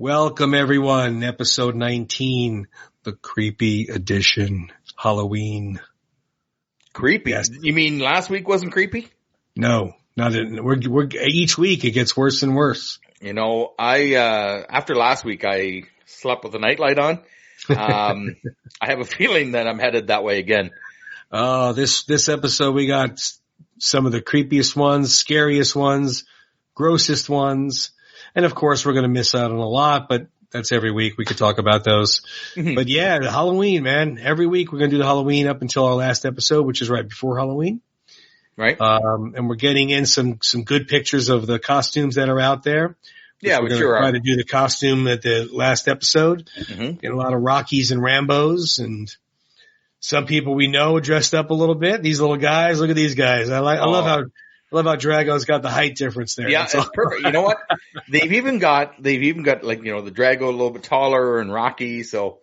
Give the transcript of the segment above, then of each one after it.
Welcome, everyone. Episode 19, the creepy edition, Halloween. Creepy? Yes. You mean last week wasn't creepy? No, not in, we're each week it gets worse and worse. You know, after last week, I slept with the nightlight on. I have a feeling that I'm headed that way again. Oh, this episode we got some of the creepiest ones, scariest ones, grossest ones. And of course, we're going to miss out on a lot, but that's every week. We could talk about those. But yeah, the Halloween, man. Every week we're going to do the Halloween up until our last episode, which is right before Halloween. Right. And we're getting in some good pictures of the costumes that are out there. Yeah, we're going to try to do the costume at the last episode. Get a lot of Rockies and Rambos, and some people we know dressed up a little bit. These little guys, look at these guys. I love how Drago's got the height difference there. Yeah, it's perfect. You know what? They've even got like, you know, the Drago a little bit taller and Rocky. So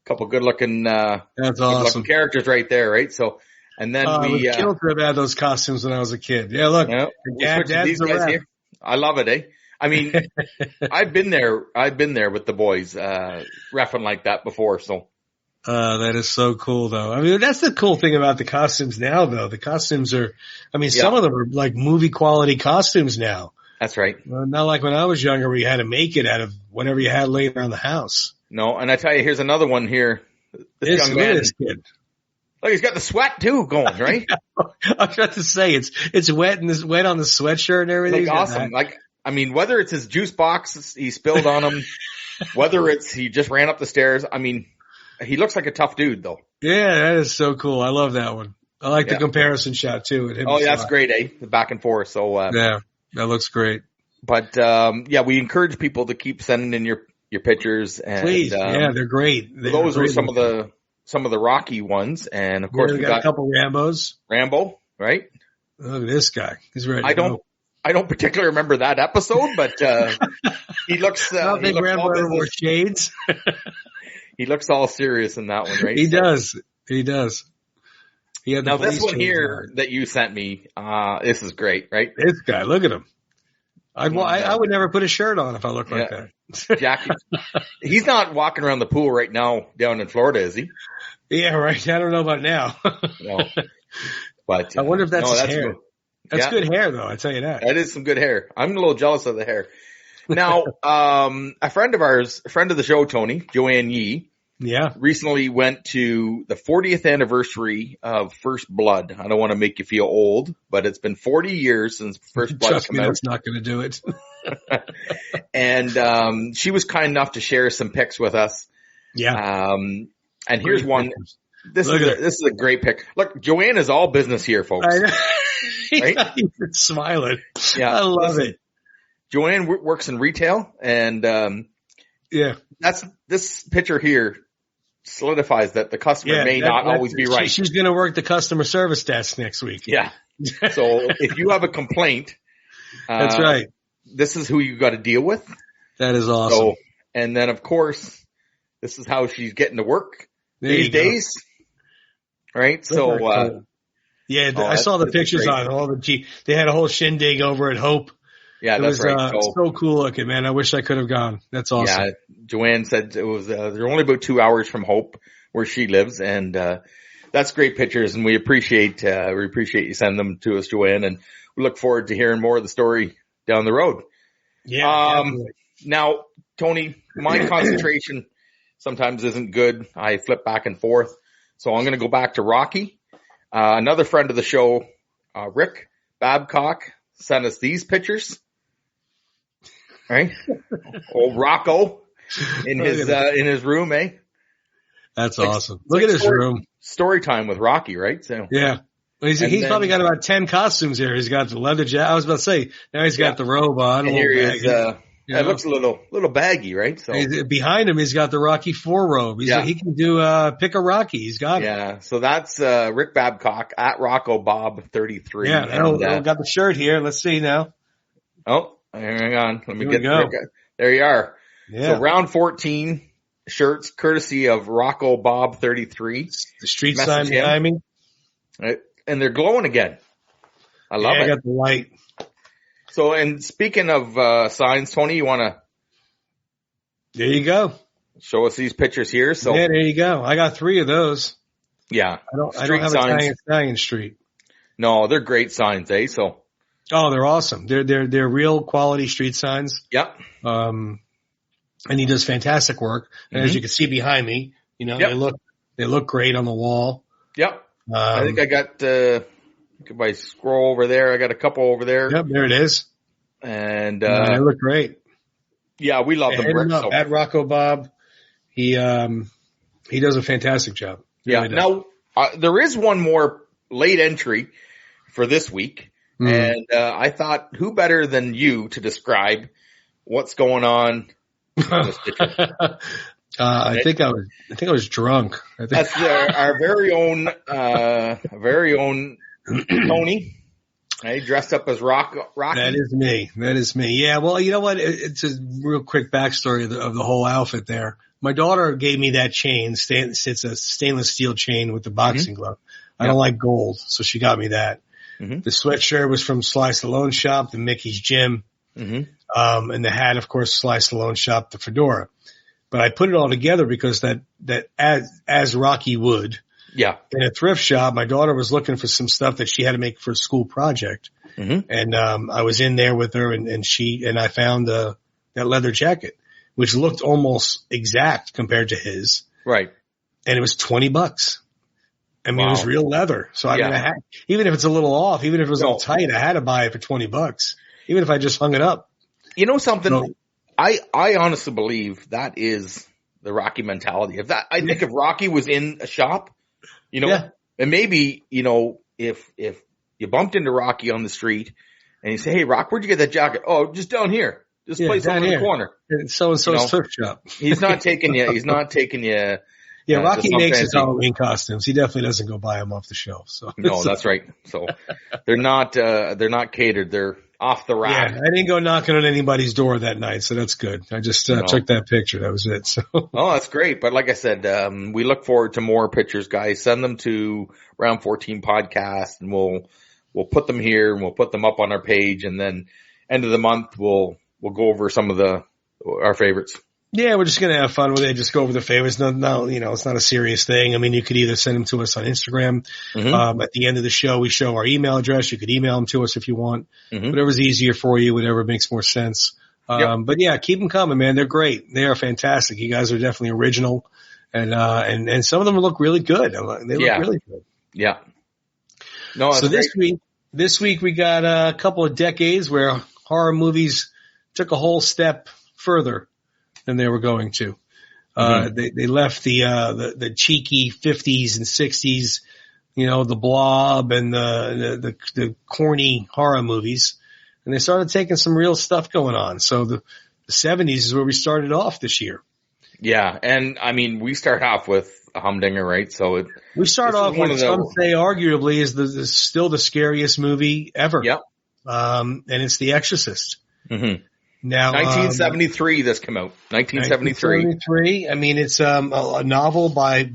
a couple good looking, that's awesome characters right there. Right. So, and then we killed to have had those costumes when I was a kid. Yeah. Look, these guys here. I love it. Eh? I mean, I've been there with the boys, reffing like that before. So. That is so cool though. I mean, that's the cool thing about the costumes now though. The costumes are, I mean, some of them are like movie quality costumes now. That's right. Not like when I was younger where you had to make it out of whatever you had laying around the house. No, and I tell you, here's another one here. This young man. This kid. Look, he's got the sweat too going, right? I was about to say, it's wet and wet on the sweatshirt and everything. Like awesome. Like, I mean, whether it's his juice box he spilled on him, whether it's he just ran up the stairs, I mean, he looks like a tough dude, though. Yeah, that is so cool. I love that one. I like the comparison shot, too. Oh, yeah, that's great, eh? The back and forth. So, yeah, that looks great. But, we encourage people to keep sending in your pictures. And, please. They're great. Those were some of the Rocky ones. And, of course, we got a couple Rambos. Rambo, right? Look at this guy. He's ready. I don't particularly remember that episode, but, he looks, I think Rambo ever wore shades. He looks all serious in that one, right? He does. Now this one here that you sent me, this is great, right? This guy, look at him. I would never put a shirt on if I looked like that. Jackie, he's not walking around the pool right now down in Florida, is he? Yeah, right. I don't know about now. No. But I wonder if that's his hair. Good. That's good hair, though. I tell you that. That is some good hair. I'm a little jealous of the hair. Now, a friend of ours, a friend of the show, Tony, Joanne Yee, recently went to the 40th anniversary of First Blood. I don't want to make you feel old, but it's been 40 years since First Blood came out. That's not going to do it. And she was kind enough to share some pics with us. Yeah. And here's one. This is a great pic. Look, Joanne is all business here, folks. I know. Right? He's smiling. Yeah, I love it. Joanne works in retail, and that's this picture here solidifies that the customer may not always be right. She's going to work the customer service desk next week. Yeah. So if you have a complaint, that's right. This is who you got to deal with. That is awesome. So, and then of course, this is how she's getting to work these days. Right. So, I saw the pictures on all they had a whole shindig over at Hope. Yeah, that's right. So cool looking, man. I wish I could have gone. That's awesome. Yeah, Joanne said it was, they're only about 2 hours from Hope where she lives. And, that's great pictures. And we appreciate you sending them to us, Joanne. And we look forward to hearing more of the story down the road. Yeah. Now, Tony, my concentration sometimes isn't good. I flip back and forth. So I'm going to go back to Rocky. Another friend of the show, Rick Babcock, sent us these pictures. Right? Old Rocco in his room, eh? That's awesome. Look at his room. Story time with Rocky, right? So yeah. He's probably got about 10 costumes here. He's got the leather jacket. I was about to say, now he's got the robe on. And here he is, it looks a little baggy, right? So behind him, he's got the Rocky 4 robe. He can do, pick a Rocky. He's got it. Yeah. So that's, Rick Babcock at Rocco Bob 33. Yeah. I got the shirt here. Let's see now. Oh, hang on. Let me get there you are. Yeah. So round 14 shirts courtesy of Rocco Bob 33. The street sign behind me. And they're glowing again. I love it. I got the light. So, and speaking of signs, Tony, you want to There you go. Show us these pictures here. So yeah, there you go. I got 3 of those. Yeah. I don't have Italian Street. No, they're great signs, eh? So. Oh, they're awesome. They're real quality street signs. Yep. And he does fantastic work. And as you can see behind me, they look great on the wall. Yep. I think I got, if I scroll over there, I got a couple over there. Yep, there it is. And, they look great. Yeah, we love them. So. At Rocco Bob, he does a fantastic job. Really does. Now, there is one more late entry for this week. And, I thought who better than you to describe what's going on. I think I was drunk. That's our very own Tony. Hey, dressed up as Rocky. That is me. Yeah. Well, you know what? It's a real quick backstory of the whole outfit there. My daughter gave me that chain. It's a stainless steel chain with the boxing glove. I don't like gold, so she got me that. The sweatshirt was from Sly Stallone Shop, the Mickey's Gym. And the hat, of course, Sly Stallone Shop, the fedora. But I put it all together because that as Rocky would. Yeah. In a thrift shop, my daughter was looking for some stuff that she had to make for a school project. And, I was in there with her and I found, that leather jacket, which looked almost exact compared to his. Right. And it was $20. I mean, It was real leather. So I mean, even if it's a little off, even if it was all tight, I had to buy it for $20, even if I just hung it up. You know something? So, I honestly believe that is the Rocky mentality. I think if Rocky was in a shop, and maybe, if you bumped into Rocky on the street and you say, "Hey, Rock, where'd you get that jacket?" "Oh, just down here. This place over in the corner." So-and-so's thrift shop. He's not taking you. Yeah, Rocky makes his Halloween costumes. He definitely doesn't go buy them off the shelf. So no, that's right. So they're not catered. They're off the rack. Yeah, I didn't go knocking on anybody's door that night, so that's good. I just took that picture. That was it. So. Oh, that's great. But like I said, we look forward to more pictures, guys. Send them to Round 14 Podcast, and we'll put them here and we'll put them up on our page, and then end of the month we'll go over some of our favorites. Yeah, we're just going to have fun with it. Just go over the favorites. No, it's not a serious thing. I mean, you could either send them to us on Instagram. At the end of the show, we show our email address. You could email them to us if you want. Whatever's easier for you, whatever makes more sense. But yeah, keep them coming, man. They're great. They are fantastic. You guys are definitely original. And some of them look really good. They look really good. Yeah. No, so this week we got a couple of decades where horror movies took a whole step further than they were going to. They left the cheeky 50s and 60s, the Blob and the corny horror movies, and they started taking some real stuff going on. So the 70s is where we started off this year. Yeah, and I mean, we start off with a humdinger, right? So we start off with some say arguably is still the scariest movie ever. Yep. And it's The Exorcist. Now, 1973, this came out. 1973. I mean, it's a novel by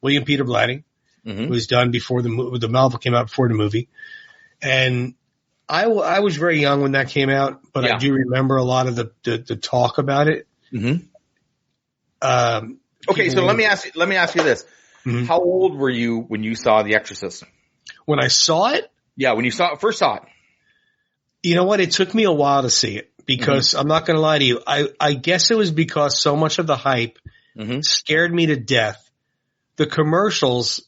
William Peter Blatty. It was done before the novel came out before the movie. And I was very young when that came out, but I do remember a lot of the talk about it. Okay, so let me ask you this. How old were you when you saw The Exorcist? When I saw it? Yeah, when you first saw it. You know what? It took me a while to see it because I'm not going to lie to you. I guess it was because so much of the hype scared me to death. The commercials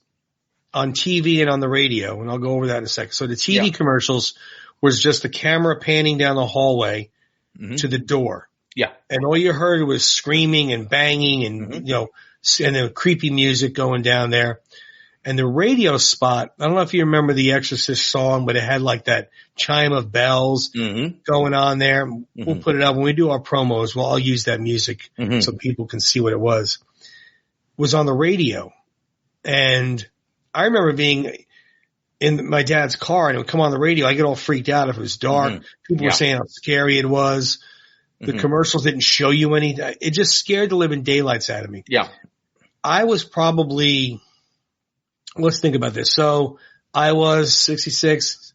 on TV and on the radio, and I'll go over that in a second. So the TV commercials was just the camera panning down the hallway to the door. Yeah. And all you heard was screaming and banging and, and the creepy music going down there. And the radio spot, I don't know if you remember the Exorcist song, but it had like that chime of bells going on there. We'll put it up when we do our promos. Well, I'll use that music so people can see what it was. It was on the radio. And I remember being in my dad's car and it would come on the radio. I get all freaked out if it was dark. People were saying how scary it was. The commercials didn't show you anything. It just scared the living daylights out of me. Yeah. I was probably, let's think about this. So I was 66,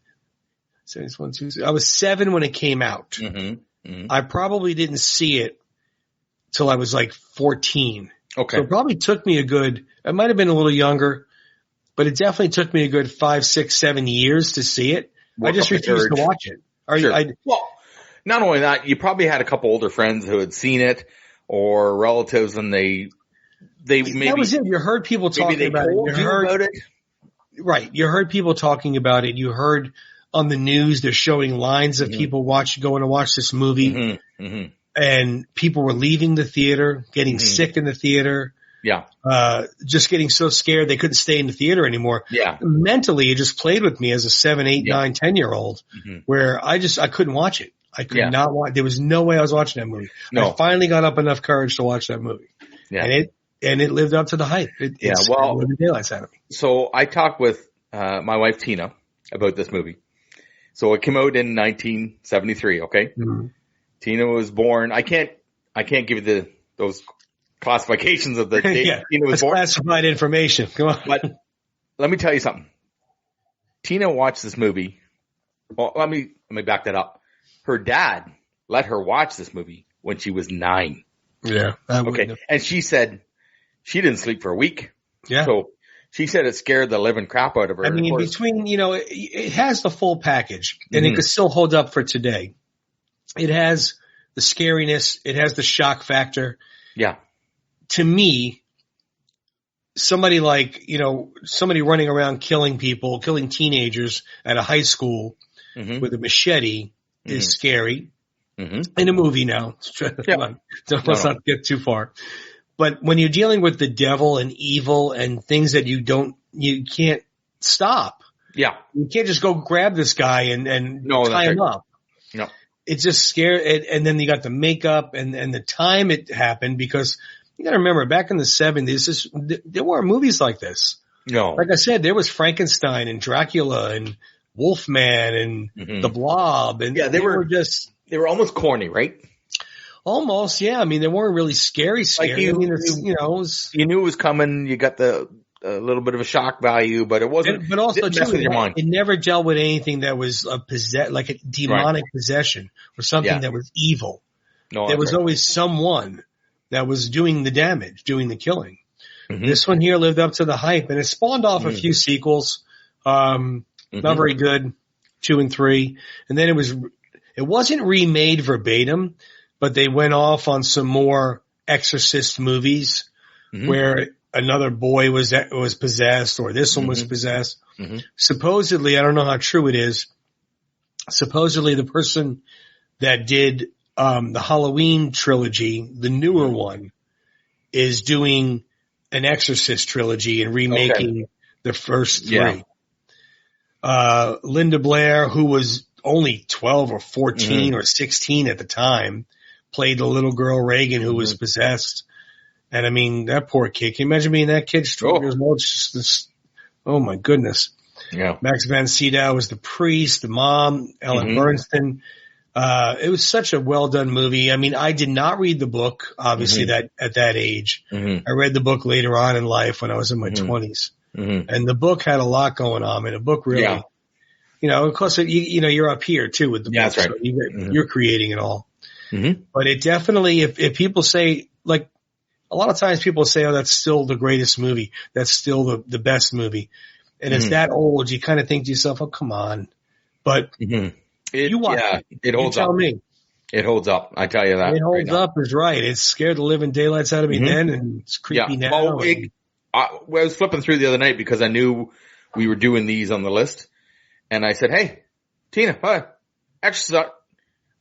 71, 72. I was 7 when it came out. I probably didn't see it till I was like 14. Okay. So it probably took me I might have been a little younger, but it definitely took me a good 5, 6, 7 years to see it. I just refused to watch it. Sure. Well, not only that, you probably had a couple older friends who had seen it or relatives, and they maybe that was it. You heard people talking about it. About it. Right. You heard people talking about it. You heard on the news they're showing lines of people going to watch this movie, and people were leaving the theater, getting sick in the theater. Yeah. Just getting so scared they couldn't stay in the theater anymore. Yeah. Mentally, it just played with me as a 7, 8, 9, 10-year-old where I couldn't watch it. I could not watch. There was no way I was watching that movie. No. I finally got up enough courage to watch that movie. Yeah. And it lived up to the hype. It scared the daylights out of me. So I talked with, my wife Tina about this movie. So it came out in 1973. Okay. Mm-hmm. Tina was born. I can't give you those classifications of the date Tina was born. Classified information. Come on. But let me tell you something. Tina watched this movie. Well, let me back that up. Her dad let her watch this movie when she was 9. Yeah. Okay. And she said she didn't sleep for a week. Yeah. So she said it scared the living crap out of her. I mean, it has the full package, and it could still hold up for today. It has the scariness. It has the shock factor. Yeah. To me, somebody running around killing people, killing teenagers at a high school with a machete is scary. In a movie now. Let's not get too far. But when you're dealing with the devil and evil and things that you can't stop. Yeah. You can't just go grab this guy and tie him up. No. It's just scary. And then you got the makeup and the time it happened, because you got to remember back in the 70s, there weren't movies like this. No. Like I said, there was Frankenstein and Dracula and Wolfman and the Blob. And they were almost corny, right? Almost, yeah. I mean, they weren't really scary. Like you knew it was coming. You got a little bit of a shock value, but it wasn't. But also, it never dealt with anything that was like a demonic possession or something that was evil. No, there was always someone that was doing the damage, doing the killing. This one here lived up to the hype, and it spawned off a few sequels. Not very good, 2 and 3, and then it wasn't remade verbatim. But they went off on some more Exorcist movies where another boy was possessed, or this one was possessed. Supposedly, I don't know how true it is. Supposedly, the person that did the Halloween trilogy, the newer one, is doing an Exorcist trilogy and remaking the first 3. Linda Blair, who was only 12 or 14 or 16 at the time, played the little girl Reagan who was possessed. And I mean, that poor kid. Can you imagine being that kid? 12 years old. It's just this, oh my goodness. Yeah. Max von Sydow was the priest, the mom, Ellen Bernstein. It was such a well done movie. I mean, I did not read the book, obviously that at that age. I read the book later on in life when I was in my 20s. And the book had a lot going on. I mean, the book really, of course, you're up here too with the book. That's right. So you're creating it all. But it definitely, if people say, like, a lot of times people say, oh, that's still the greatest movie. That's still the best movie. And it's that old, you kind of think to yourself, oh, come on. But you watch it holds up. Me. It holds up. I tell you that. It holds up is right. It scared the living daylights out of me then, and it's creepy now. Well, I was flipping through the other night because I knew we were doing these on the list. And I said, hey, Tina, what? Exorcist.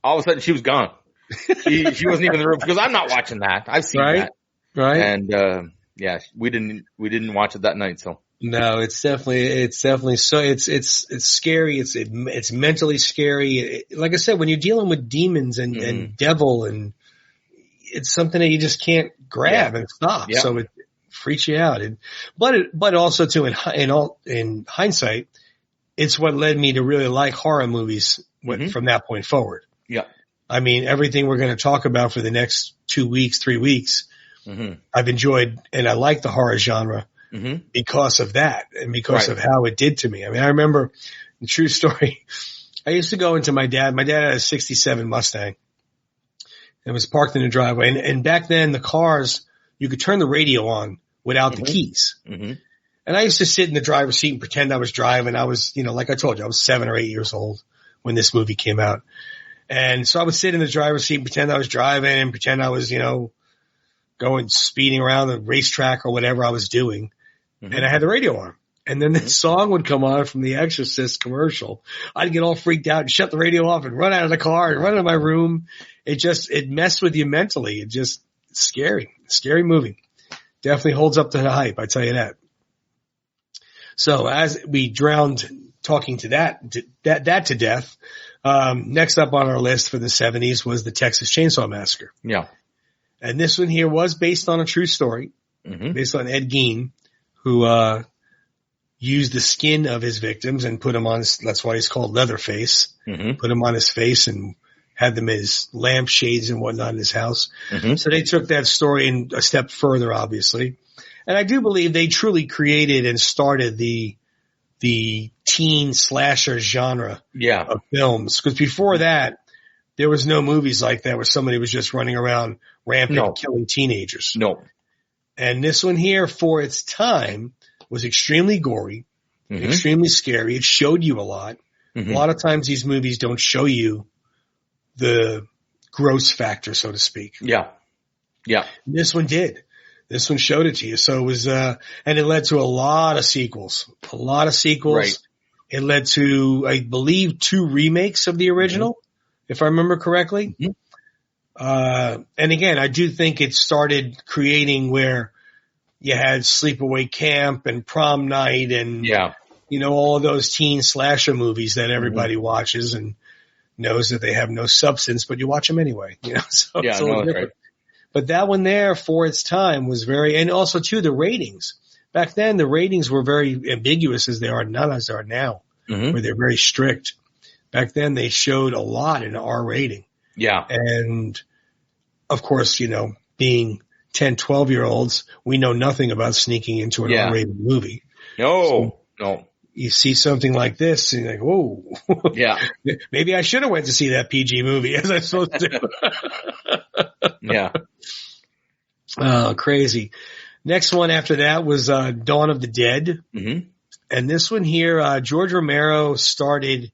All of a sudden she was gone. She wasn't even in the room because I'm not watching that. I've seen that. Right. And, we didn't watch it that night. So no, it's definitely so it's scary. It's mentally scary. Like I said, when you're dealing with demons and devil, and it's something that you just can't grab and stop. Yeah. So it freaks you out. But also too in hindsight, it's what led me to really like horror movies from that point forward. Yeah. I mean, everything we're going to talk about for the next 2 weeks, 3 weeks, I've enjoyed, and I like the horror genre because of that and because of how it did to me. I mean, I remember the true story. I used to go into my dad had a 67 Mustang, It was parked in the driveway. And back then the cars, you could turn the radio on without the keys. Mm-hmm. And I used to sit in the driver's seat and pretend I was driving. I was, like I told you, I was 7 or 8 years old when this movie came out. And so I would sit in the driver's seat and pretend I was driving and pretend I was, going speeding around the racetrack or whatever I was doing. Mm-hmm. And I had the radio on. And then this song would come on from the Exorcist commercial. I'd get all freaked out and shut the radio off and run out of the car and run out of my room. It messed with you mentally. It just, scary movie. Definitely holds up to the hype. I tell you that. So as we drowned talking to that to death, next up on our list for the 70s was the Texas Chainsaw Massacre. Yeah. And this one here was based on a true story, based on Ed Gein, who, used the skin of his victims and put him on that's why he's called Leatherface, put him on his face and had them as lampshades and whatnot in his house. So they took that story a step further, obviously. And I do believe they truly created and started the teen slasher genre of films. Because before that, there was no movies like that where somebody was just running around rampant killing teenagers. No. And this one here, for its time, was extremely gory, extremely scary. It showed you a lot. A lot of times these movies don't show you the gross factor, so to speak. Yeah. Yeah. This one did. This one showed it to you. So it was, and it led to a lot of sequels. Right. It led to, I believe, 2 remakes of the original, if I remember correctly. And again, I do think it started creating where you had Sleepaway Camp and Prom Night and, all of those teen slasher movies that everybody watches and knows that they have no substance, but you watch them anyway, so it's a little different. Right. But that one there for its time was and also too, the ratings. Back then, the ratings were very ambiguous as they are, not as they are now, where they're very strict. Back then, they showed a lot in R rating. Yeah. And of course, being 10, 12-year-olds, we know nothing about sneaking into an R-rated movie. No. You see something like this and you're like, whoa. Yeah. Maybe I should have went to see that PG movie as I was supposed to. Yeah. Oh, crazy. Next one after that was Dawn of the Dead. And this one here, George Romero started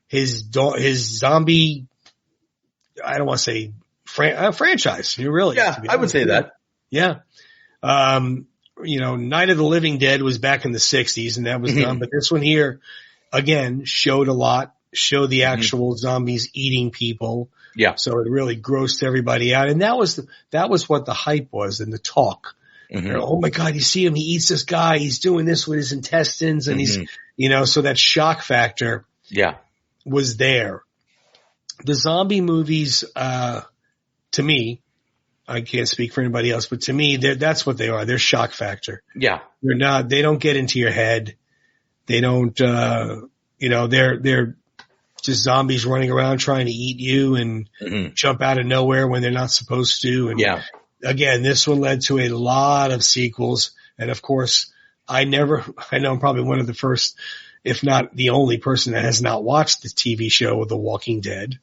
his zombie, I don't want to say franchise. Really. Yeah, I would say that. Yeah. Night of the Living Dead was back in the 60s and that was done. But this one here, again, showed a lot, showed the actual zombies eating people. Yeah. So it really grossed everybody out. And that was what the hype was and the talk. Oh my God, you see him, he eats this guy, he's doing this with his intestines and he's, so that shock factor was there. The zombie movies, to me, I can't speak for anybody else, but to me, that's what they are. They're shock factor. Yeah. They don't get into your head. They don't, they're just zombies running around trying to eat you and jump out of nowhere when they're not supposed to. And again, this one led to a lot of sequels. And of course, I know I'm probably one of the first, if not the only person that has not watched the TV show The Walking Dead,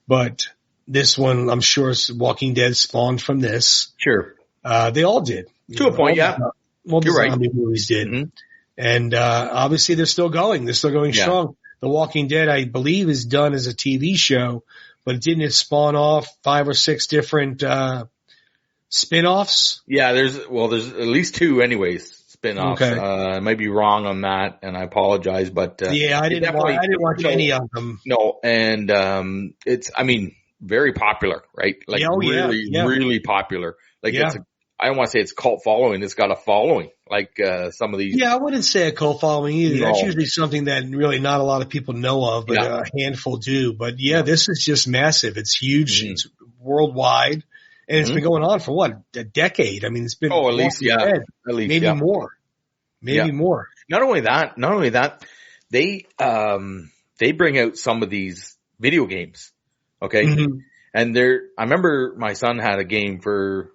but this one, I'm sure Walking Dead spawned from this. Sure. They all did. To a point, yeah. Well, the zombie movies did. And, obviously they're still going. They're still going strong. The Walking Dead, I believe, is done as a TV show, but didn't it spawn off 5 or 6 different, spin-offs? Yeah, there's at least 2 anyways. Spin-offs. Okay. I might be wrong on that, and I apologize, but I didn't watch any of them. No, and it's very popular, right? Like really popular. Like I don't want to say it's cult following. It's got a following, like some of these. Yeah, I wouldn't say a cult following either. No. That's usually something that really not a lot of people know of, but a handful do. But this is just massive. It's huge. It's worldwide. And it's been going on for what, a decade? I mean, it's been at least maybe more. Maybe more. Not only that, they bring out some of these video games. Okay. And I remember my son had a game for,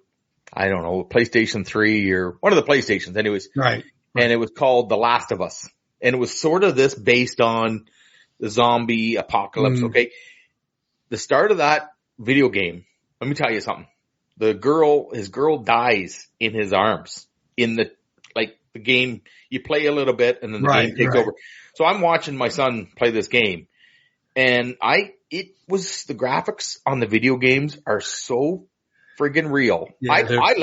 I don't know, PlayStation 3 or one of the PlayStations anyways. Right. And it was called The Last of Us. And it was sort of this based on the zombie apocalypse. Okay. The start of that video game let me tell you something. His girl dies in his arms in the game. You play a little bit and then the game takes over. So I'm watching my son play this game, and the graphics on the video games are so friggin' real. Yeah, I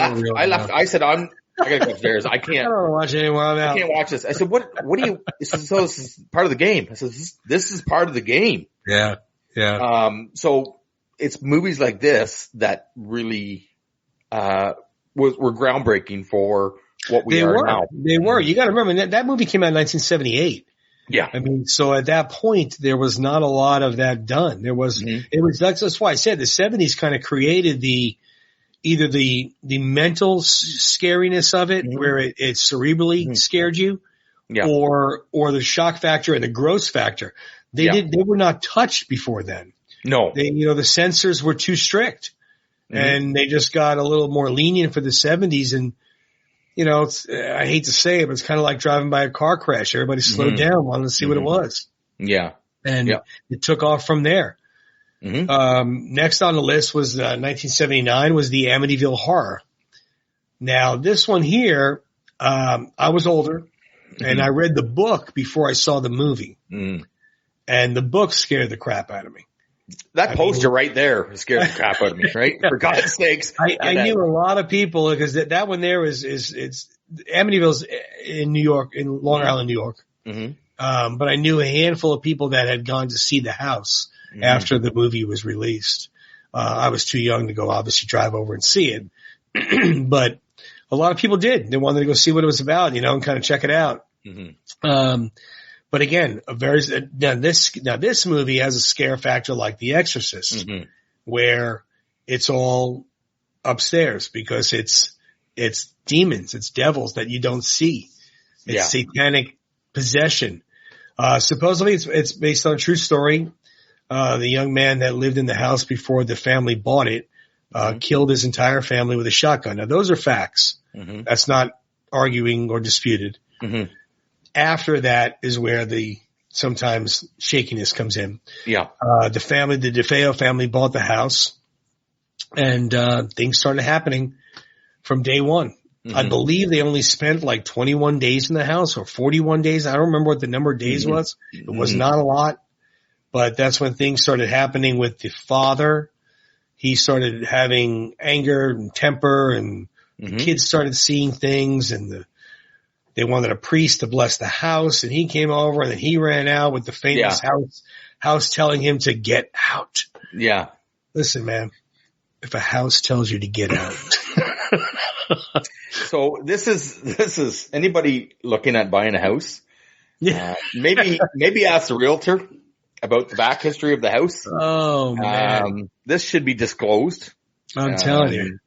left. I said, I gotta go upstairs. I can't. I don't watch anymore now. I can't watch this. I said, what do you, this is part of the game. I said, this is part of the game. Yeah. Yeah. So it's movies like this that really, were groundbreaking for what we are now. They were. You got to remember that movie came out in 1978. Yeah. I mean, so at that point, there was not a lot of that done. There was, that's why I said the 70s kind of created either the mental scariness of it, where it cerebrally scared you, or the shock factor and the gross factor. They were not touched before then. No. The censors were too strict, and they just got a little more lenient for the 70s. And, I hate to say it, but it's kind of like driving by a car crash. Everybody slowed down, wanted to see what it was. Yeah. And it took off from there. Next on the list was 1979 was the Amityville Horror. Now this one here, I was older and I read the book before I saw the movie, and the book scared the crap out of me. That poster right there scared the crap out of me, right? For God's sakes. I knew a lot of people because that one there it's Amityville's in New York, in Long Island, New York. But I knew a handful of people that had gone to see the house after the movie was released. I was too young to go obviously drive over and see it, but a lot of people did. They wanted to go see what it was about, and kind of check it out. But again, this movie has a scare factor like The Exorcist, where it's all upstairs because it's demons, it's devils that you don't see. It's satanic possession. Supposedly it's based on a true story. The young man that lived in the house before the family bought it, killed his entire family with a shotgun. Now those are facts. That's not arguing or disputed. After that is where the sometimes shakiness comes in. Yeah. The DeFeo family bought the house, and things started happening from day one. I believe they only spent like 21 days in the house or 41 days. I don't remember what the number of days was. It was not a lot, but that's when things started happening with the father. He started having anger and temper, and the kids started seeing things, and they wanted a priest to bless the house, and he came over, and then he ran out with the famous house telling him to get out. Yeah. Listen, man, if a house tells you to get out. So this is anybody looking at buying a house. Yeah. Maybe ask the realtor about the back history of the house. Oh man. This should be disclosed. I'm telling you.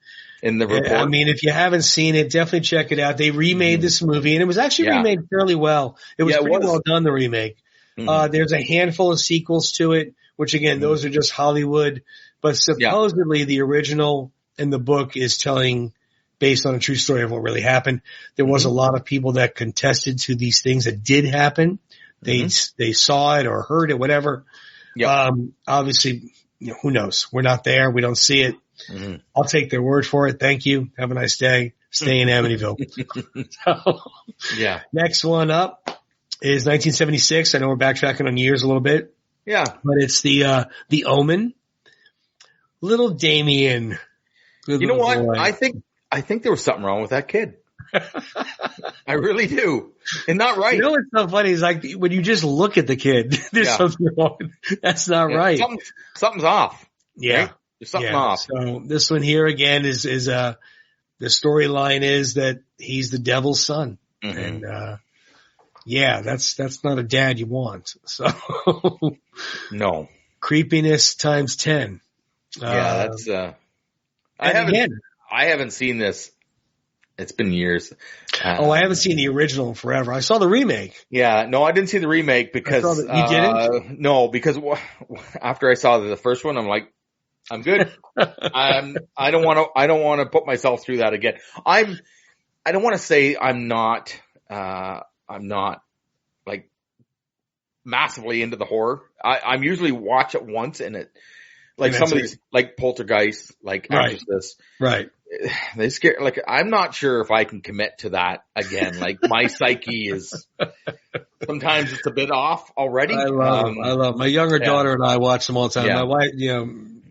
In the report. I mean, if you haven't seen it, definitely check it out. They remade this movie, and it was actually remade fairly well. It was pretty well done, the remake. There's a handful of sequels to it, which again, those are just Hollywood. But supposedly the original in the book is telling, based on a true story of what really happened. There was a lot of people that contested to these things that did happen. They saw it or heard it, whatever. Obviously, who knows? We're not there. We don't see it. I'll take their word for it. Thank you. Have a nice day. Stay in Amityville. Next one up is 1976. I know we're backtracking on years a little bit. Yeah. But it's the Omen. Little Damien. You know what? Boy. I think there was something wrong with that kid. I really do. And not right. You know what's so funny is like when you just look at the kid, there's something wrong. That's not right. Something's off. Yeah. Right? There's something off. So this one here again is the storyline is that he's the devil's son. And, that's not a dad you want. So no. Creepiness times 10. That's, I haven't seen this. It's been years. I haven't seen the original in forever. I saw the remake. Yeah, no, I didn't see the remake because you didn't? No, because after I saw the first one, I'm like, I'm good. I don't want to put myself through that again. I don't want to say I'm not like massively into the horror. I'm usually watch it once and Like some of these, like Poltergeist, like Exorcist. Right. They scare, like, I'm not sure if I can commit to that again. Like, my psyche is, sometimes it's a bit off already. I love my younger daughter and I watch them all the time. Yeah. My wife,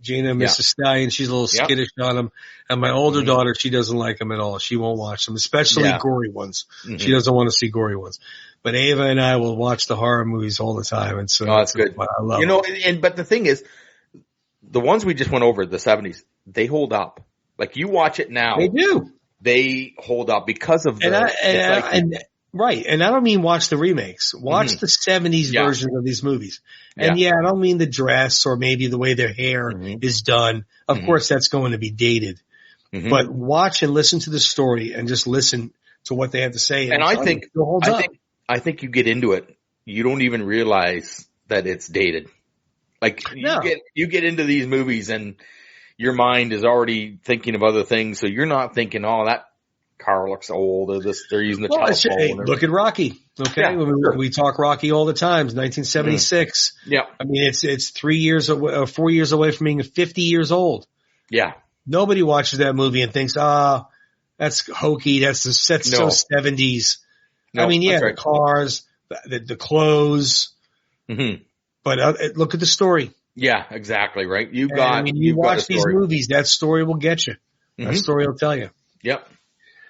Gina, Mrs. Stallion, she's a little skittish on them. And my older daughter, she doesn't like them at all. She won't watch them, especially gory ones. She doesn't want to see gory ones. But Ava and I will watch the horror movies all the time. And so that's good. I love them. But the thing is, the ones we just went over, the 70s, they hold up. Like, you watch it now. They do. They hold up because of the... Right. And I don't mean watch the remakes. Watch the 70s versions of these movies. And I don't mean the dress or maybe the way their hair is done. Of course, that's going to be dated. But watch and listen to the story and just listen to what they have to say. And I think you get into it. You don't even realize that it's dated. Like, you get into these movies and your mind is already thinking of other things. So you're not thinking, oh, that car looks old, or they're using the telephone. Hey, look at Rocky. Okay. Yeah, we talk Rocky all the time. It's 1976. Yeah. I mean, it's 3 years away, 4 years away from being 50 years old. Yeah. Nobody watches that movie and thinks, that's hokey. That's so 70s. No, I mean, the cars, the clothes. But look at the story. Yeah, exactly. Right. You watch these movies, that story will get you. That story will tell you. Yep.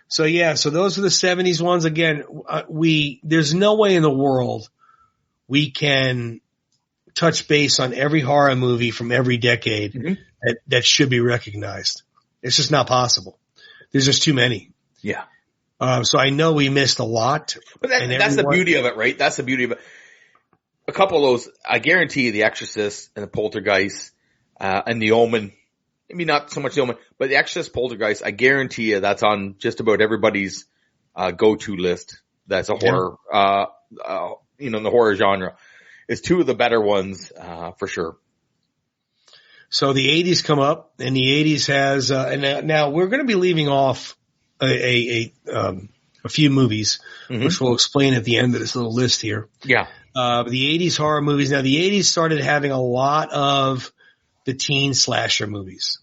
So those are the 70s ones. Again, there's no way in the world we can touch base on every horror movie from every decade that should be recognized. It's just not possible. There's just too many. Yeah. So I know we missed a lot. But that's the beauty of it, right? That's the beauty of it. A couple of those, I guarantee you, the Exorcist and the Poltergeist, and the Omen. Maybe not so much the Omen, but the Exorcist, Poltergeist, I guarantee you that's on just about everybody's, go-to list. That's a horror, in the horror genre. It's two of the better ones, for sure. So the 80s come up, and the 80s has, and now we're going to be leaving off a few movies, which we'll explain at the end of this little list here. Yeah. The 80s horror movies. Now the 80s started having a lot of the teen slasher movies,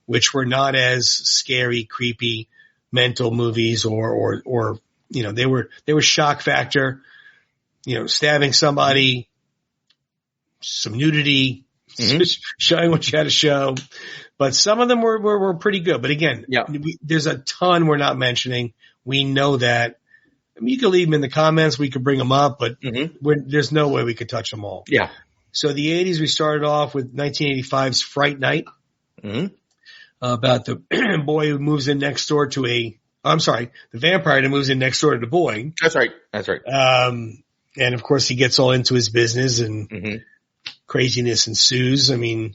which were not as scary, creepy, mental movies or they were shock factor, stabbing somebody, some nudity, showing what you had to show. But some of them were pretty good. But again, there's a ton we're not mentioning. We know that. I mean, you can leave them in the comments. We could bring them up, but there's no way we could touch them all. Yeah. So the 80s, we started off with 1985's Fright Night, about the boy who moves in next door to the vampire that moves in next door to the boy. That's right. And of course he gets all into his business and craziness ensues. I mean,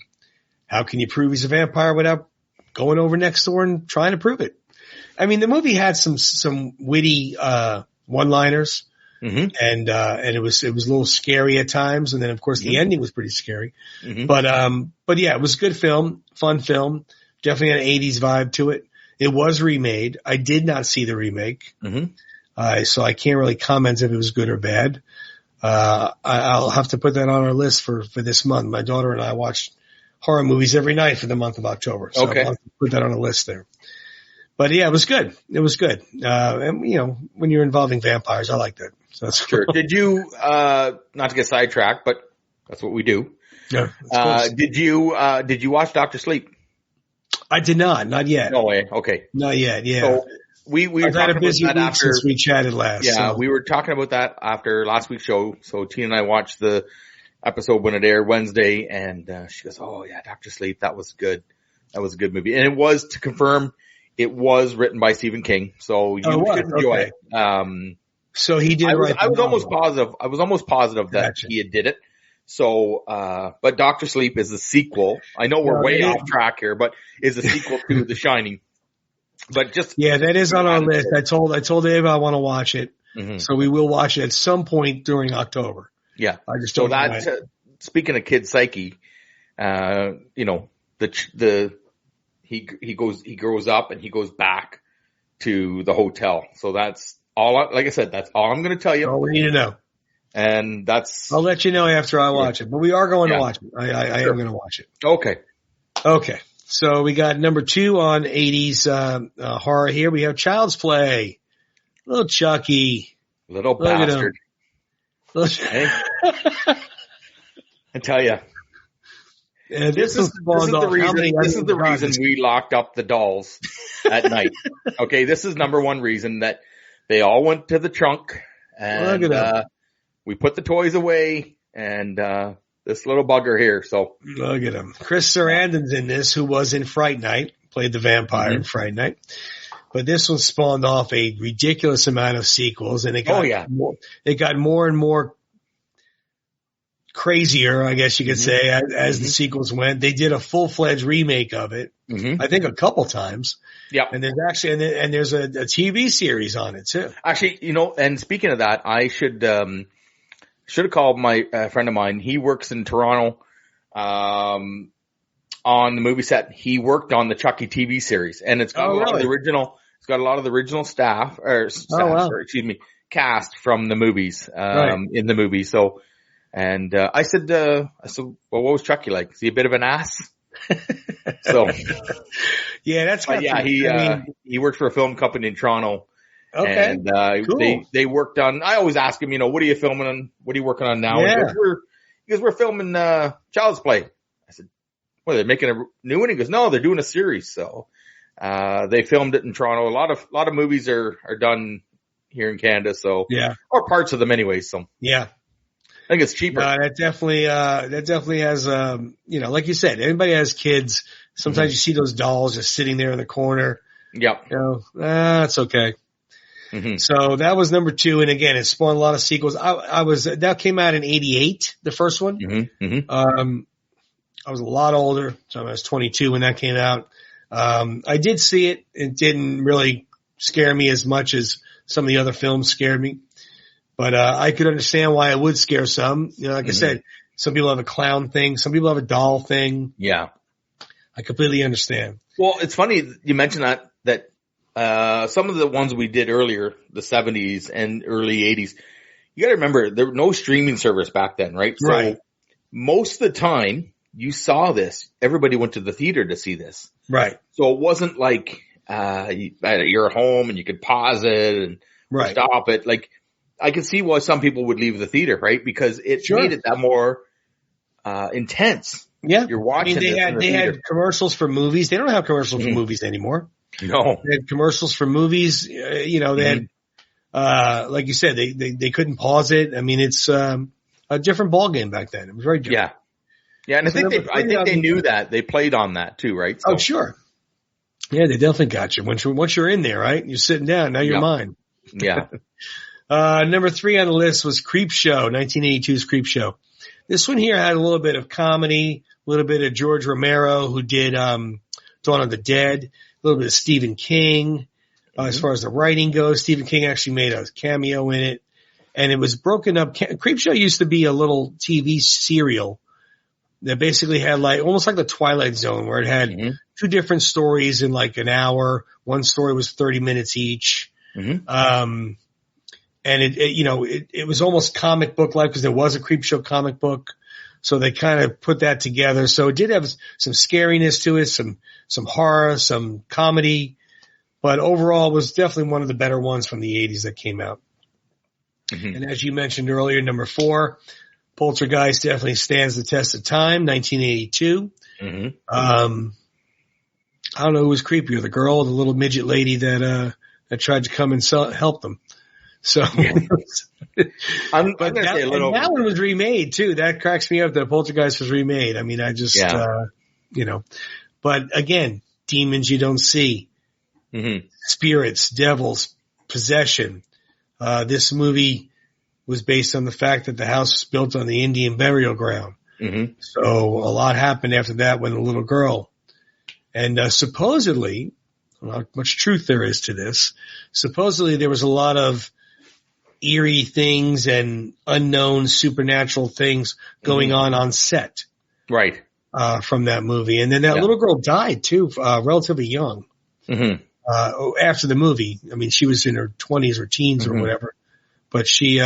how can you prove he's a vampire without going over next door and trying to prove it? I mean, the movie had some witty, one-liners. And it was a little scary at times. And then of course the ending was pretty scary. But yeah, it was a good film, fun film. Definitely had an 80s vibe to it. It was remade. I did not see the remake. So I can't really comment if it was good or bad. I'll have to put that on our list for this month. My daughter and I watched horror movies every night for the month of October. So I'll have to put that on a list there. But yeah, it was good. It was good. And when you're involving vampires, I like that. So that's sure. Did you, not to get sidetracked, but that's what we do. Yeah. Did you watch Dr. Sleep? I did not yet. No way. Okay. Not yet. Yeah. So we were had a busy about that week after since we chatted last. Yeah. So. We were talking about that after last week's show. So Tina and I watched the episode when it aired Wednesday, and she goes, "Oh yeah, Dr. Sleep. That was good. That was a good movie." And it was, to confirm, it was written by Stephen King. So you should enjoy it. So he did. I was almost positive that he did it. So, but Dr. Sleep is the sequel. I know we're way off track here, but is a sequel to The Shining. But that is on our list. I told Ava I want to watch it. So we will watch it at some point during October. Yeah. I just don't know. Speaking of kid psyche, he grows up and he goes back to the hotel. So that's all, like I said, that's all I'm going to tell you. All we need to know. And that's... I'll let you know after I watch it, but we are going to watch it. I Sure. am going to watch it. Okay. So we got number 2 on 80s horror here. We have Child's Play. Little Chucky. Little bastard. Hey? I tell you. This is the reason we locked up the dolls at night. Okay, this is number one reason that they all went to the trunk, and we put the toys away, and this little bugger here. So look at him. Chris Sarandon's in this, who was in Fright Night, played the vampire in Fright Night. But this one spawned off a ridiculous amount of sequels, and it got more and more crazier, I guess you could say, as the sequels went. They did a full-fledged remake of it, I think a couple times. Yeah. And there's actually, there's a TV series on it too. Actually, and speaking of that, I should have called my friend of mine. He works in Toronto, on the movie set. He worked on the Chucky TV series, and it's got a lot of the original, it's got a lot of the original cast from the movies, in the movie. So, and, I said, well, what was Chucky like? Is he a bit of an ass? So, yeah, he worked for a film company in Toronto. Okay. And, cool. they worked on, I always ask him, what are you filming on? What are you working on now? Yeah. He goes, we're filming, Child's Play. I said, well, they're making a new one? He goes, no, they're doing a series. So, they filmed it in Toronto. A lot of movies are done here in Canada. So, or parts of them anyway. So, yeah. I think it's cheaper. That definitely has, like you said, anybody has kids. Sometimes you see those dolls just sitting there in the corner. Yep. That's okay. So that was number 2. And again, it spawned a lot of sequels. That came out in 88, the first one. I was a lot older. So I was 22 when that came out. I did see it. It didn't really scare me as much as some of the other films scared me. But, I could understand why it would scare some. Like I said, some people have a clown thing. Some people have a doll thing. Yeah. I completely understand. Well, it's funny you mentioned that some of the ones we did earlier, the 70s and early 80s, you gotta remember there was no streaming service back then, right? So most of the time you saw this, everybody went to the theater to see this. Right. So it wasn't like, you're at home and you could pause it and stop it. Like, I can see why some people would leave the theater, right? Because it made it that more intense. Yeah. You're watching they had commercials for movies. They don't have commercials for movies anymore. No. They had commercials for movies. They had, like you said, they couldn't pause it. I mean, it's a different ballgame back then. It was very different. Yeah. And I think they knew that. They played on that too, right? So. Oh, sure. Yeah, they definitely got you. Once you're in there, right? You're sitting down. Now you're mine. Yeah. Number 3 on the list was Creepshow, 1982's Creepshow. This one here had a little bit of comedy, a little bit of George Romero, who did Dawn of the Dead, a little bit of Stephen King. As far as the writing goes, Stephen King actually made a cameo in it. And it was broken up. Creepshow used to be a little TV serial that basically had almost like the Twilight Zone, where it had 2 different stories in like an hour. One story was 30 minutes each. And it was almost comic book like, because there was a Creepshow comic book. So they kind of put that together. So it did have some scariness to it, some horror, some comedy, but overall it was definitely one of the better ones from the 80s that came out. And as you mentioned earlier, number 4, Poltergeist definitely stands the test of time, 1982. I don't know who was creepier, the girl or the little midget lady that tried to come and help them. So, that one was remade too. That cracks me up that Poltergeist was remade. I mean, but again, demons you don't see, spirits, devils, possession. This movie was based on the fact that the house was built on the Indian burial ground. So a lot happened after that when the little girl, and supposedly, not much truth there is to this. Supposedly there was a lot of eerie things and unknown supernatural things going on set. Right. From that movie. And then that little girl died too, relatively young. After the movie. I mean, she was in her 20s or teens or whatever, but she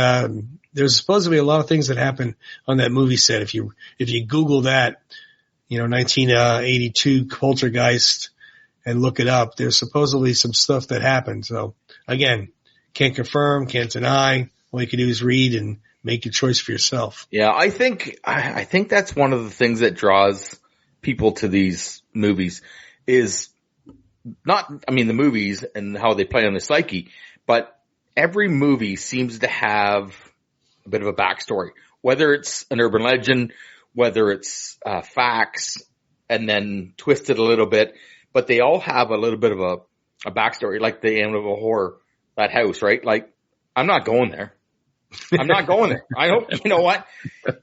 there's supposed to be a lot of things that happen on that movie set. If you Google that, 1982 Poltergeist and look it up, there's supposedly some stuff that happened. So again, can't confirm, can't deny. All you can do is read and make your choice for yourself. Yeah, I think that's one of the things that draws people to these movies is the movies and how they play on the psyche, but every movie seems to have a bit of a backstory, whether it's an urban legend, whether it's facts, and then twisted a little bit, but they all have a little bit of a backstory, like the end of a horror, that house, right? Like, I'm not going there. I'm not going there. I hope, you know what?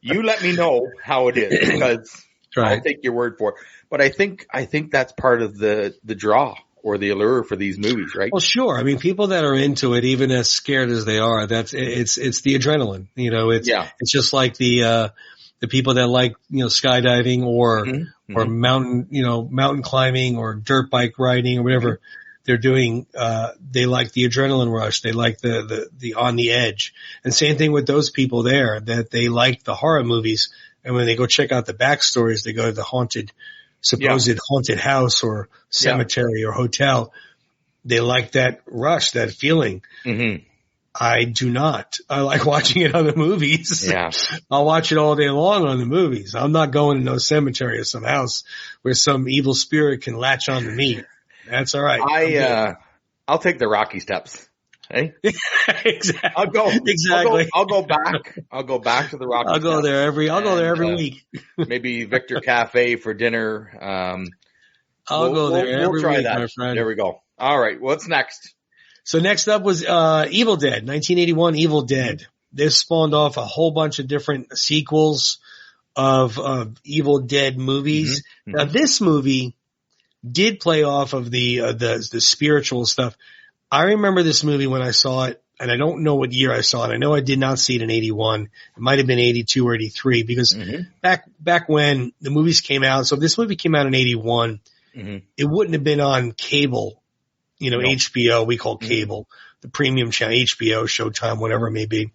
You let me know how it is, because I'll take your word for it. But I think that's part of the draw or the allure for these movies, right? Well, sure. I mean, people that are into it, even as scared as they are, it's the adrenaline. It's just like the people that like, skydiving or mountain climbing or dirt bike riding or whatever they're doing. They like the adrenaline rush. They like the on the edge. And same thing with those people there, that they like the horror movies. And when they go check out the backstories, they go to the supposed haunted house or cemetery or hotel. They like that rush, that feeling. Mm-hmm. I do not. I like watching it on the movies. Yeah. I'll watch it all day long on the movies. I'm not going to no cemetery or some house where some evil spirit can latch on to me. That's all right. I'll take the Rocky steps. Hey, exactly. I'll go back to the Rocky. I'll go there every week. Maybe Victor Cafe for dinner. I'll go there every we'll week, that. my friend. There we go. All right. What's next? So next up was Evil Dead, 1981 Evil Dead. This spawned off a whole bunch of different sequels of Evil Dead movies. Mm-hmm. Now this movie did play off of the spiritual stuff. I remember this movie when I saw it, and I don't know what year I saw it. I know I did not see it in 81. It might have been 82 or 83 because back when the movies came out. So if this movie came out in 81, it wouldn't have been on cable, HBO, we call cable, the premium channel, HBO, Showtime, whatever it may be.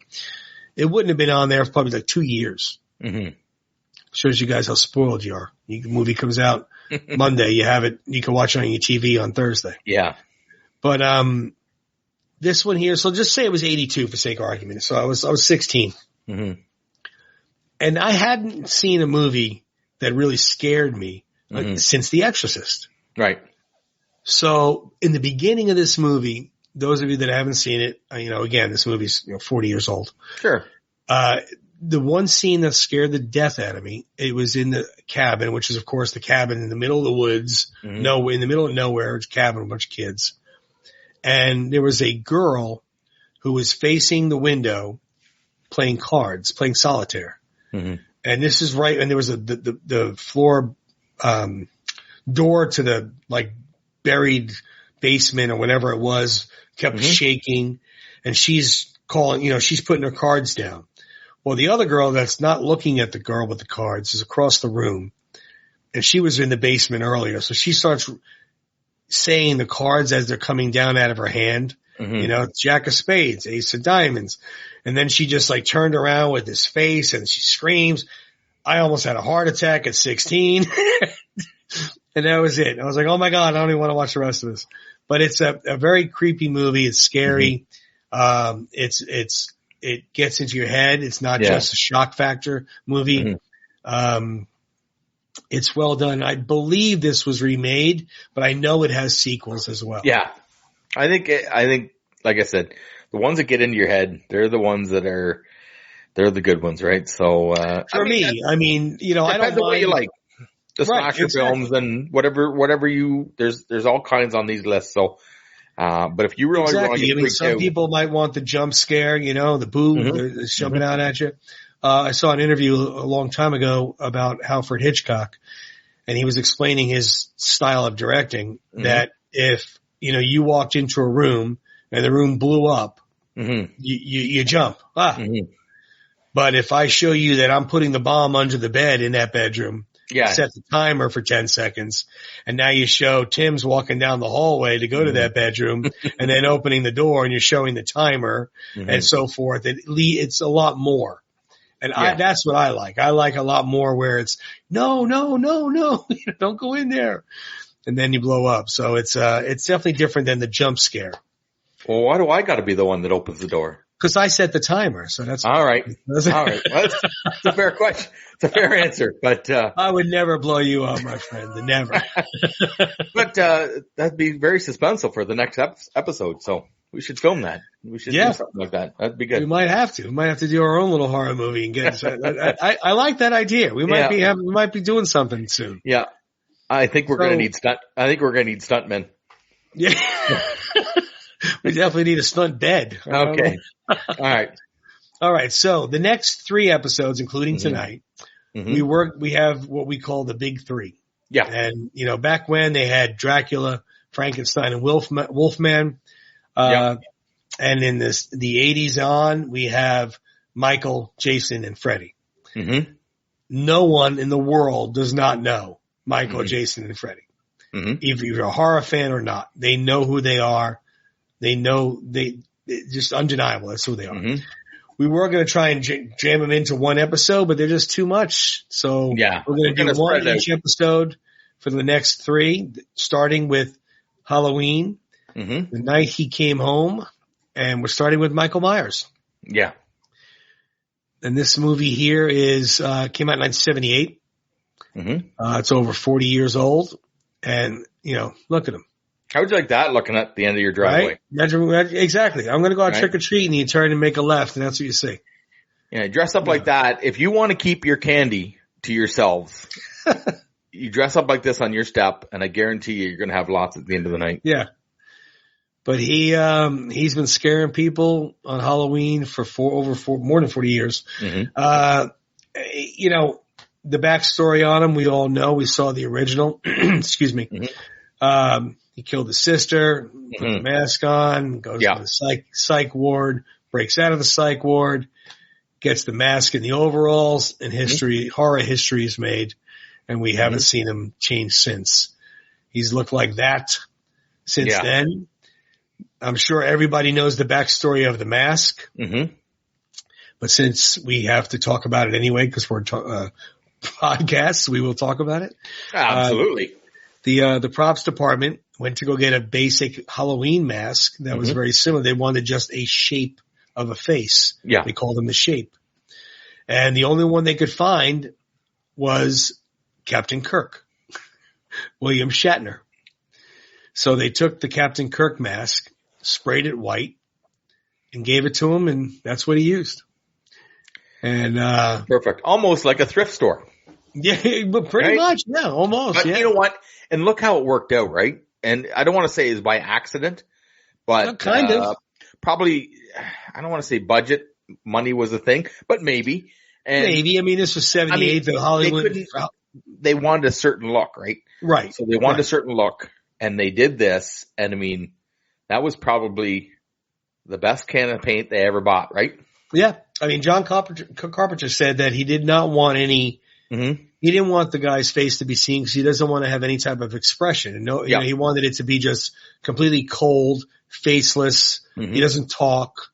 It wouldn't have been on there for probably like 2 years. Mm-hmm. Shows you guys how spoiled you are. The movie comes out Monday. You have it. You can watch it on your TV on Thursday. Yeah. But, this one here, so just say it was 82 for sake of argument. So I was 16. Mm-hmm. And I hadn't seen a movie that really scared me since The Exorcist. Right. So in the beginning of this movie, those of you that haven't seen it, again, this movie's 40 years old. Sure. The one scene that scared the death out of me, it was in the cabin, which is of course the cabin in the middle of the woods, in the middle of nowhere, it's a cabin, a bunch of kids. And there was a girl who was facing the window playing cards, playing solitaire. Mm-hmm. And this is right, and there was the floor, door to the buried basement or whatever it was kept shaking, and she's calling, she's putting her cards down. Well, the other girl that's not looking at the girl with the cards is across the room, and she was in the basement earlier. So she starts saying the cards as they're coming down out of her hand, Jack of Spades, Ace of Diamonds. And then she just turned around with this face and she screams. I almost had a heart attack at 16. And that was it. I was like, oh my God, I don't even want to watch the rest of this. But it's a very creepy movie. It's scary. It gets into your head. It's not just a shock factor movie. It's well done. I believe this was remade, but I know it has sequels as well. Yeah. I think, like I said, the ones that get into your head, they're the ones they're the good ones, right? So, for me, I don't mind what you like. The slasher films and whatever there's all kinds on these lists. So, but if you really want to get some people might want the jump scare, the boo is jumping out at you. I saw an interview a long time ago about Alfred Hitchcock, and he was explaining his style of directing that if, you walked into a room and the room blew up, you jump. But if I show you that I'm putting the bomb under the bed in that bedroom Yeah. Set the timer for 10 seconds. And now you show Tim's walking down the hallway to go to that bedroom and then opening the door and you're showing the timer and so forth. It's a lot more. And that's what I like. I like a lot more where it's no, don't go in there. And then you blow up. So it's definitely different than the jump scare. Well, why do I got to be the one that opens the door? Because I set the timer, so that's all right. All right, well, that's a fair question. It's a fair answer, but I would never blow you up, my friend. Never. But that'd be very suspenseful for the next episode. So we should film that. We should do something like that. That'd be good. We might have to. We might have to do our own little horror movie and get. I like that idea. We might be doing something soon. Yeah, I think we're gonna need stuntmen. Yeah. We definitely need a stunt bed. Okay. All right. So the next 3 episodes, including tonight, we have what we call the big 3. Yeah. And, back when they had Dracula, Frankenstein, and Wolfman. And in the 80s on, we have Michael, Jason, and Freddy. No one in the world does not know Michael, Jason, and Freddy. If you're a horror fan or not, they know who they are. They know just undeniable. That's who they are. We were going to try and jam them into one episode, but they're just too much. So we're going to do one each episode for the next 3, starting with Halloween, the night he came home, and we're starting with Michael Myers. Yeah. And this movie here came out in 1978. It's over 40 years old, and look at him. How would you like that looking at the end of your driveway? Right? Exactly. I'm going to go out trick or treat and you turn and make a left and that's what you see. Yeah, dress up like that. If you want to keep your candy to yourselves, you dress up like this on your step and I guarantee you're going to have lots at the end of the night. Yeah. But he's been scaring people on Halloween for more than 40 years. The backstory on him, we all know. We saw the original. Excuse me. He killed his sister, put the mask on, goes to the psych ward, breaks out of the psych ward, gets the mask and the overalls, and horror history is made, and we haven't seen him change since. He's looked like that since then. I'm sure everybody knows the backstory of the mask, but since we have to talk about it anyway, because we're podcasts, we will talk about it. Absolutely. The props department went to go get a basic Halloween mask that was very similar. They wanted just a shape of a face. Yeah. They called them the shape. And the only one they could find was Captain Kirk, William Shatner. So they took the Captain Kirk mask, sprayed it white, and gave it to him, and that's what he used. And perfect. Almost like a thrift store. Yeah, but pretty much, yeah, almost. But you know what? And look how it worked out, right? And I don't want to say it's by accident, but kind of. Probably, I don't want to say budget money was a thing, but maybe. And maybe. I mean, this was 78, the Hollywood. They wanted a certain look, right? Right. So they wanted a certain look, and they did this, and I mean, that was probably the best can of paint they ever bought, right? Yeah. I mean, John Carpenter said that he did not want any. He didn't want the guy's face to be seen because he doesn't want to have any type of expression. And he wanted it to be just completely cold, faceless. He doesn't talk.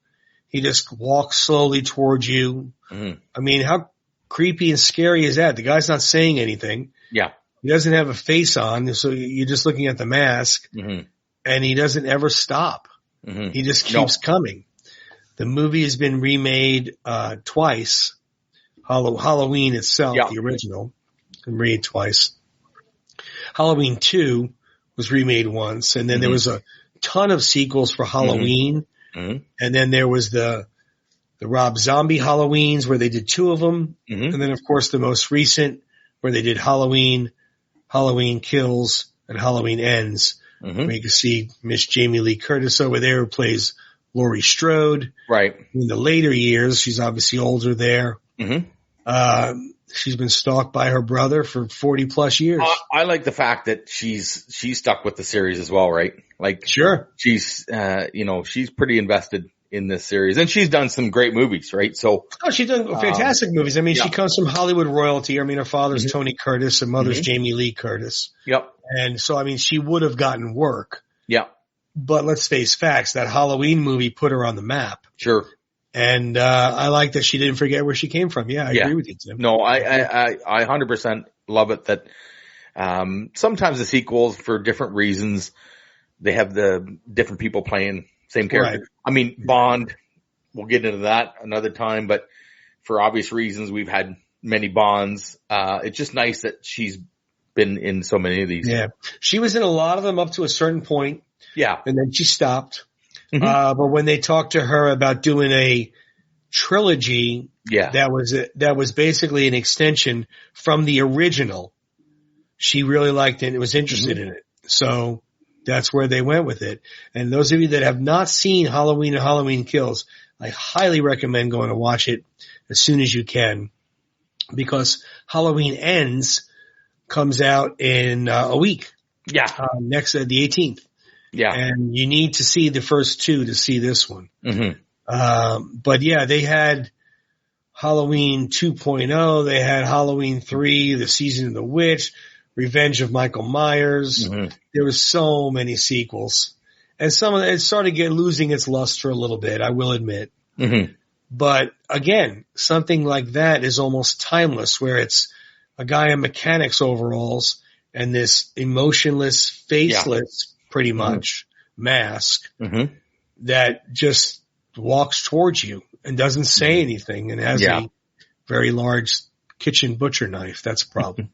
He just walks slowly towards you. I mean, how creepy and scary is that? The guy's not saying anything. Yeah. He doesn't have a face on, so you're just looking at the mask, and he doesn't ever stop. He just keeps coming. The movie has been remade twice. Halloween itself, the original, remade twice. Halloween 2 was remade once, and then there was a ton of sequels for Halloween, and then there was the Rob Zombie Halloweens where they did 2 of them, and then of course the most recent where they did Halloween, Halloween Kills, and Halloween Ends, where you can see Miss Jamie Lee Curtis over there who plays Laurie Strode. Right. In the later years, she's obviously older there. She's been stalked by her brother for 40 plus years. I like the fact that she's stuck with the series as well, right? Like, sure. She's, she's pretty invested in this series, and she's done some great movies, right? So, she's done fantastic movies. I mean, yeah. she comes from Hollywood royalty. I mean, her father's Tony Curtis and mother's Jamie Lee Curtis. Yep. And so, I mean, she would have gotten work. Yeah. But let's face facts. That Halloween movie put her on the map. Sure. And I like that she didn't forget where she came from. Yeah, I agree with you, Tim. No, I 100% love it that sometimes the sequels, for different reasons, they have the different people playing same character. Right. I mean, Bond, we'll get into that another time, but for obvious reasons, we've had many Bonds. It's just nice that she's been in so many of these. Yeah. She was in a lot of them up to a certain point. Yeah. And then she stopped. But when they talked to her about doing a trilogy, that was basically an extension from the original, she really liked it and was interested in it. So that's where they went with it. And those of you that have not seen Halloween and Halloween Kills, I highly recommend going to watch it as soon as you can, because Halloween Ends comes out in a week. Yeah. Next, the 18th. Yeah. And you need to see the first two to see this one. But yeah, they had Halloween 2.0. They had Halloween 3, The Season of the Witch, Revenge of Michael Myers. There was so many sequels, and some of it started losing its luster a little bit, I will admit. But again, something like that is almost timeless, where it's a guy in mechanics overalls and this emotionless, faceless, pretty much mask that just walks towards you and doesn't say anything and has a very large kitchen butcher knife. That's a problem.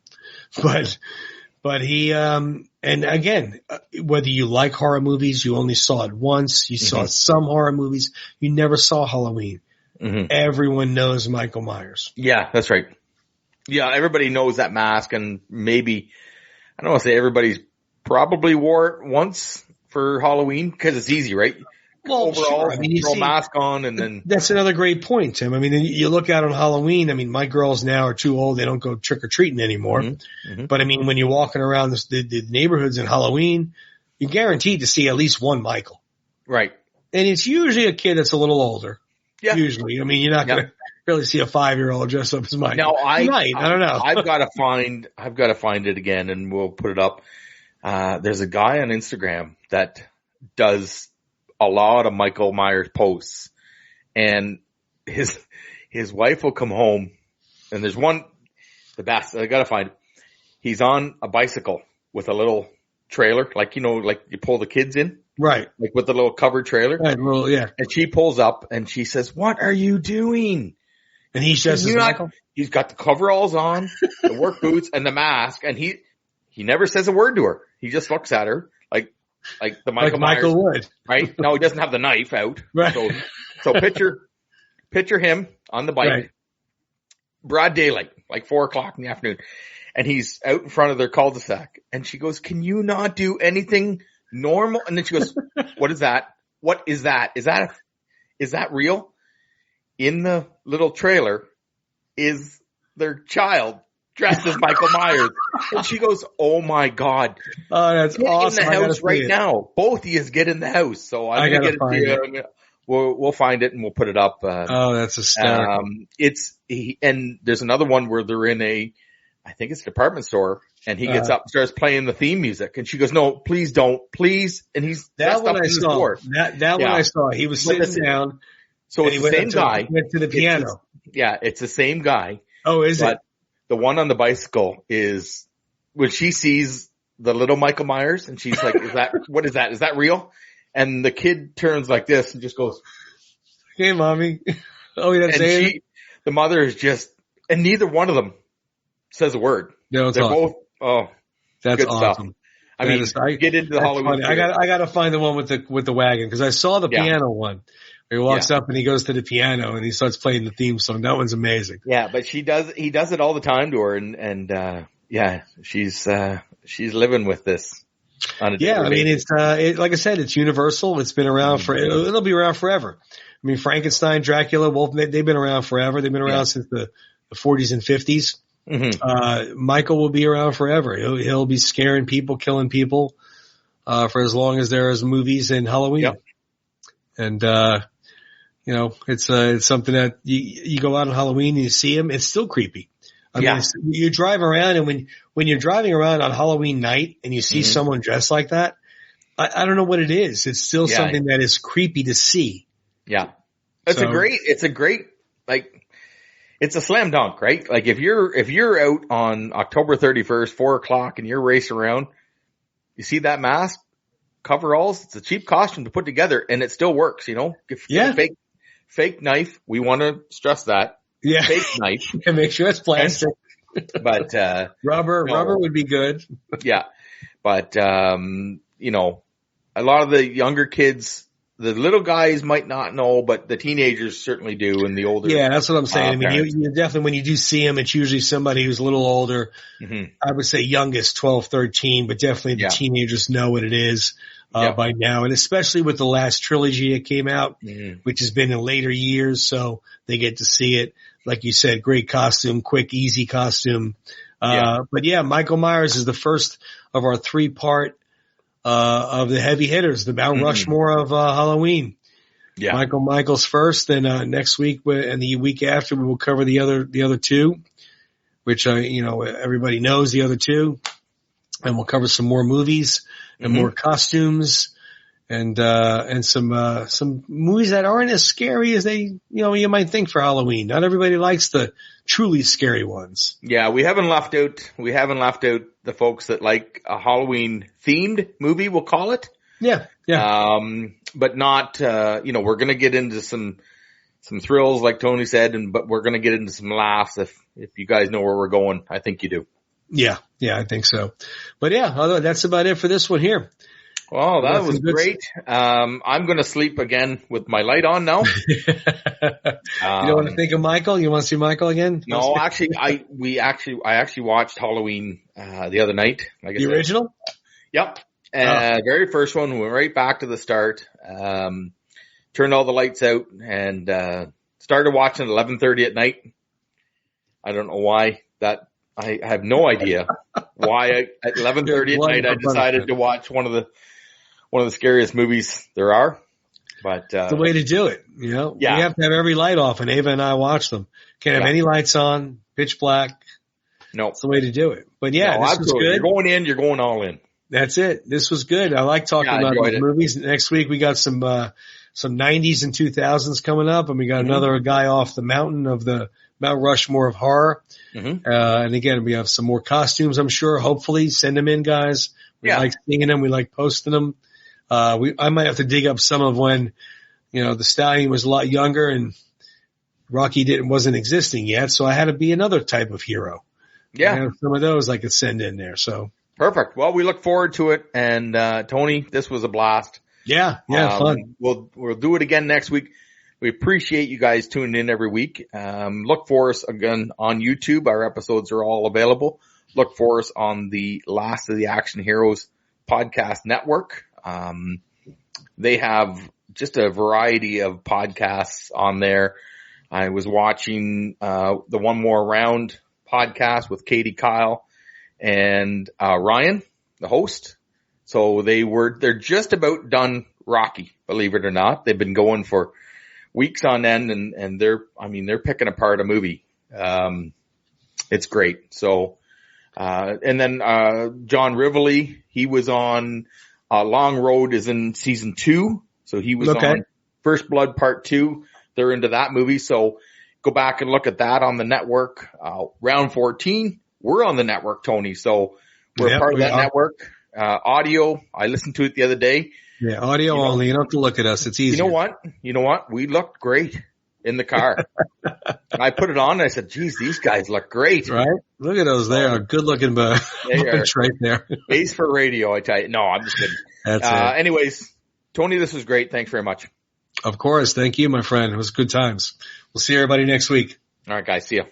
But he, and again, whether you like horror movies, you only saw it once, you saw some horror movies, you never saw Halloween. Everyone knows Michael Myers. Yeah, that's right. Yeah, everybody knows that mask, and maybe, I don't want to say everybody's probably wore it once for Halloween because it's easy, right? Well, overall, sure. I mean, throw a mask on, and then that's another great point, Tim. I mean, you look out on Halloween. I mean, my girls now are too old; they don't go trick or treating anymore. But I mean, when you're walking around the neighborhoods in Halloween, you're guaranteed to see at least one Michael, right? And it's usually a kid that's a little older. Yeah. Usually, I mean, you're not going to really see a 5-year-old dressed up as Michael. Now, I don't know. I've got to find it again, and we'll put it up. There's a guy on Instagram that does a lot of Michael Myers posts, and his wife will come home, and there's one, the best, I gotta find it. He's on a bicycle with a little trailer, like, you know, like you pull the kids in. Right. Like with the little covered trailer. Right, well, yeah. And she pulls up and she says, "What are you doing?" And he's just as Michael? He's got the coveralls on, the work boots, and the mask, and he never says a word to her. He just looks at her like the Michael Myers, Michael would. Right? No, he doesn't have the knife out. Right. So picture him on the bike, right. Broad daylight, like 4:00 in the afternoon, and he's out in front of their cul-de-sac, and she goes, "Can you not do anything normal?" And then she goes, "What is that? What is that? Is that real?" In the little trailer is their child dressed as Michael Myers. And she goes, "Oh my God. Oh, that's awesome. In the house right now. Both of you get in the house." So I'm going to get it to you. We'll find it and we'll put it up. That's hysterical. And there's another one where they're in I think it's a department store, and he gets up and starts playing the theme music, and she goes, "No, please don't, please." And he's that one up I in the saw. store. That one I saw. He was sitting down. So it's the same guy. Went to the piano. It's the same guy. Oh, is it? The one on the bicycle is when she sees the little Michael Myers, and she's like, what is that? Is that real? And the kid turns like this and just goes, "Hey, mommy." Oh, he doesn't say anything? The mother is just, and neither one of them says a word. No, they're awesome. both, that's good awesome. Stuff. I mean, get into the Halloween. I got to find the one with the wagon, because I saw the piano one. He walks up and he goes to the piano and he starts playing the theme song. That one's amazing. Yeah, but he does it all the time to her, and she's living with this. On a I mean, it's like I said, it's universal. It's been around it'll be around forever. I mean, Frankenstein, Dracula, Wolf, they've been around forever. They've been around since the 40s and 50s. Michael will be around forever. He'll be scaring people, killing people, for as long as there is movies and Halloween. Yep. And, You know, it's something that you go out on Halloween and you see them. It's still creepy. I mean, you drive around, and when you're driving around on Halloween night and you see someone dressed like that, I don't know what it is. It's still something that is creepy to see. Yeah. It's a great, like, it's a slam dunk, right? Like if you're out on October 31st, 4:00 and you're racing around, you see that mask, coveralls, it's a cheap costume to put together and it still works, you know? If you get a fake knife, we want to stress that. Yeah. Fake knife. And make sure it's plastic. But, rubber would be good. Yeah. But, you know, a lot of the younger kids, the little guys might not know, but the teenagers certainly do, and the older. Yeah, that's what I'm saying. I mean, you definitely, when you do see them, it's usually somebody who's a little older. I would say youngest, 12, 13, but definitely the teenagers know what it is by now. And especially with the last trilogy that came out, which has been in later years, so they get to see it. Like you said, great costume, quick, easy costume. But yeah, Michael Myers is the first of our 3-part of the heavy hitters, the Mount Rushmore of Halloween. Yeah. Michael's first, and next week and the week after we will cover the other two, which you know, everybody knows the other two, and we'll cover some more movies and more costumes and some movies that aren't as scary as you might think for Halloween. Not everybody likes the truly scary ones. Yeah, we haven't left out the folks that like a Halloween themed movie, we'll call it. Yeah. Yeah. But not, we're going to get into some thrills, like Tony said, but we're going to get into some laughs if you guys know where we're going. I think you do. Yeah. Yeah, I think so. But yeah, that's about it for this one here. Well, that was great. I'm going to sleep again with my light on now. You don't want to think of Michael? You want to see Michael again? No, actually, I actually watched Halloween, the other night. Like the original? Yep. Very first one. We went right back to the start. Turned all the lights out and, started watching at 11:30 at night. I don't know why that. I have no idea why at 11:30 at night I decided to watch one of the scariest movies there are. But it's the way to do it, you know. Yeah. We have to have every light off, and Ava and I watch them. Can't have any lights on, pitch black. No, it's the way to do it. But yeah, this was good. You're going in, you're going all in. That's it. This was good. I like talking about these movies. Next week we got some 90s and 2000s coming up, and we got another guy off the mountain of the Mount Rushmore of horror. And again, we have some more costumes, I'm sure. Hopefully, send them in, guys. We like seeing them. We like posting them. I might have to dig up some of when, the Stallion was a lot younger and Rocky wasn't existing yet. So I had to be another type of hero. Yeah. I have some of those I could send in there. So perfect. Well, we look forward to it. And, Tony, this was a blast. Yeah. Fun. We'll do it again next week. We appreciate you guys tuning in every week. Look for us again on YouTube. Our episodes are all available. Look for us on the Last of the Action Heroes podcast network. They have just a variety of podcasts on there. I was watching, the One More Round podcast with Katie Kyle and, Ryan, the host. So they're just about done Rocky, believe it or not. They've been going for weeks on end and they're picking apart a movie. It's great. So, and then, John Rivoli, he was on, Long Road is in season 2. So he was on First Blood Part 2. They're into that movie. So go back and look at that on the network. Round 14, we're on the network, Tony. So we're part of that network. Audio, I listened to it the other day. Yeah, audio only. You don't have to look at us. It's easy. You know what? We looked great in the car. I put it on and I said, geez, these guys look great. Right? Look at those. They are good looking bunch right there. Ace for radio, I tell you. No, I'm just kidding. That's it. Anyways, Tony, this was great. Thanks very much. Of course. Thank you, my friend. It was good times. We'll see everybody next week. All right, guys. See ya.